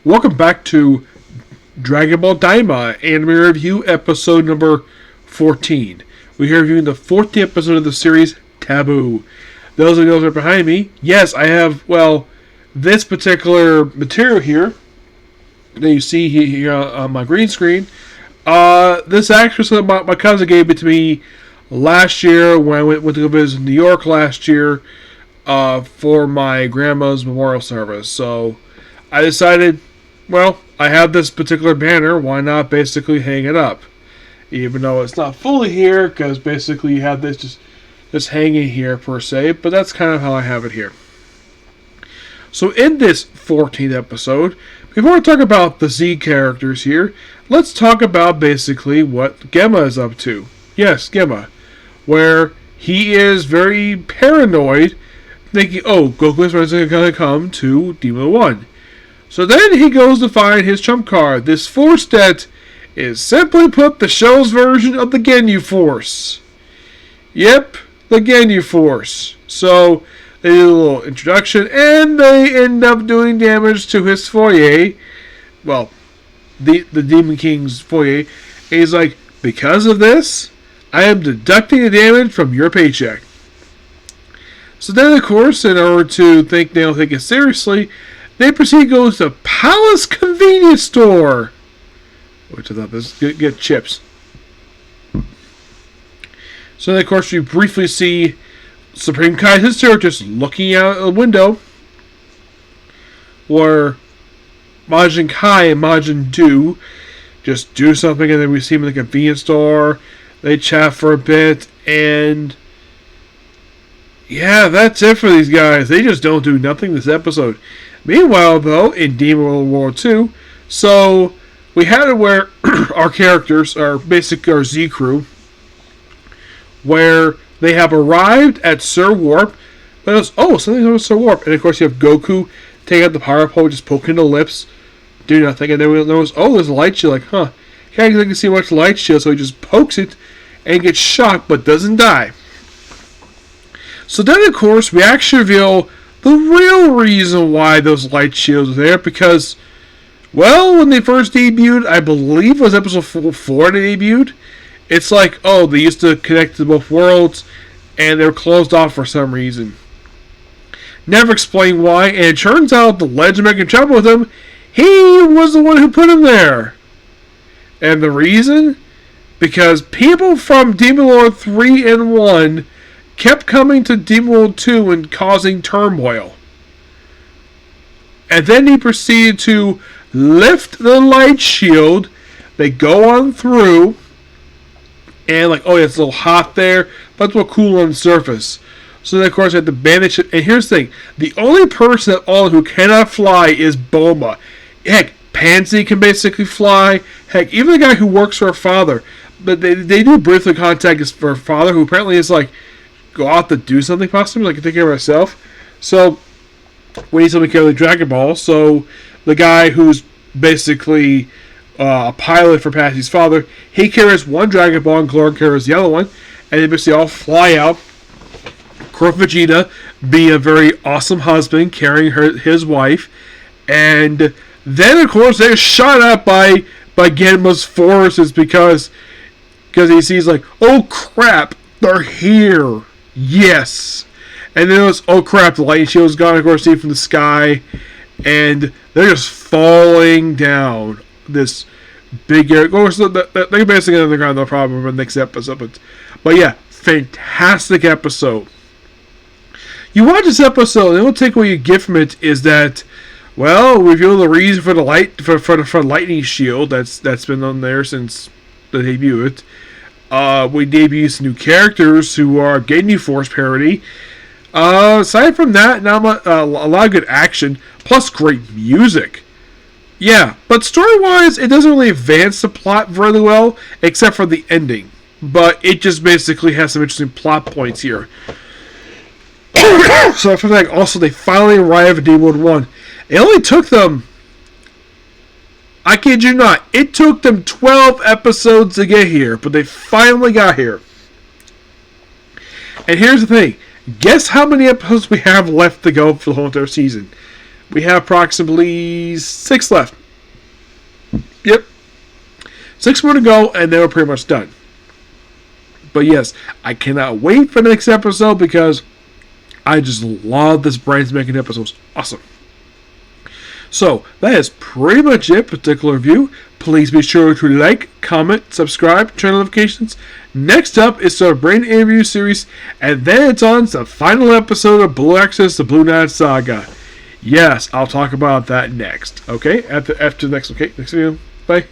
Welcome back to Dragon Ball Daima Anime Review episode number 14. We're here reviewing the 14th episode of the series, Taboo. Those of you that are behind me, yes, I have, this particular material here that you see here on my green screen. This actress that my cousin gave it to me last year when I went to go visit New York last year for my grandma's memorial service. So I decided, I have this particular banner, why not basically hang it up? Even though it's not fully here, because basically you have this just hanging here per se, but that's kind of how I have it here. So in this 14th episode, before we talk about the Z characters here, let's talk about basically what Gemma is up to. Yes, Gemma. Where he is very paranoid, thinking, Goku's friends are going to come to Daima 1. So then he goes to find his trump card, this force that is simply put the show's version of the Ginyu Force. Yep, the Ginyu Force. So they do a little introduction, and they end up doing damage to his foyer. Well, the Demon King's foyer. And he's like, because of this, I am deducting the damage from your paycheck. So then, of course, in order to think they don't take it seriously, they proceed to go to Palace Convenience Store, which I thought this get chips. So then, of course, we briefly see Supreme Kai's sister just looking out a window, where Majin Kai and Majin Do just do something, and then we see him in the convenience store. They chat for a bit, and yeah, that's it for these guys. They just don't do nothing this episode. Meanwhile, though, in Demon World War II, so we had it where our characters are basically our Z crew, where they have arrived at Sir Warp. But it was, something's on Sir Warp. And of course, you have Goku take out the power pole, just poking the lips, do nothing. And then there was, there's a light shield. Like, can't exactly see much light shield, so he just pokes it and gets shocked, but doesn't die. So then, of course, we actually reveal the real reason why those light shields are there, because, when they first debuted, I believe it was episode 4 they debuted, it's like, they used to connect to both worlds, and they were closed off for some reason. Never explained why, and it turns out the legend making trouble with him, he was the one who put him there. And the reason? Because people from Demon Lord 3 and 1 kept coming to Demon World 2 and causing turmoil. And then he proceeded to lift the light shield. They go on through. And it's a little hot there, but it's a little cool on the surface. So then, of course, I had to bandage it. And here's the thing. The only person at all who cannot fly is Bulma. Heck, Pansy can basically fly. Heck, even the guy who works for her father. But they do briefly contact his her father, who apparently is go out to do something possibly, take care of herself. So we need somebody to carry the Dragon Ball. So the guy who's basically a pilot for Patsy's father, he carries one Dragon Ball and Glor carries the other one, and they basically all fly out. Kurt Vegeta being a very awesome husband, carrying his wife, and then of course they're shot at by Genma's forces because he sees oh crap, they're here. Yes. And then it was, oh crap, the light shield's gone, of course, see from the sky. And they're just falling down this big area. Of course, they're basically on the ground, no problem, for the next episode. But yeah, fantastic episode. You watch this episode, and the only takeaway you get from it is that, reveal the reason for the for lightning shield that's been on there since the debut. We debut some new characters who are Ginyu Force parody. Aside from that, not a lot of good action, plus great music. Yeah, but story-wise, it doesn't really advance the plot very well, except for the ending. But it just basically has some interesting plot points here. So for that, also, they finally arrive at Demon World 1. It only took them, I kid you not, it took them 12 episodes to get here, but they finally got here. And here's the thing. Guess how many episodes we have left to go for the whole entire season? We have approximately 6 left. Yep. 6 more to go, and then we're pretty much done. But yes, I cannot wait for the next episode because I just love this Brains Making episode. It's awesome. So, that is pretty much it, particular review. Please be sure to like, comment, subscribe, turn on notifications. Next up is our Brain Interview series, and then it's on to the final episode of Blue Access, the Blue Knight Saga. Yes, I'll talk about that next. Okay? After the next video. Bye.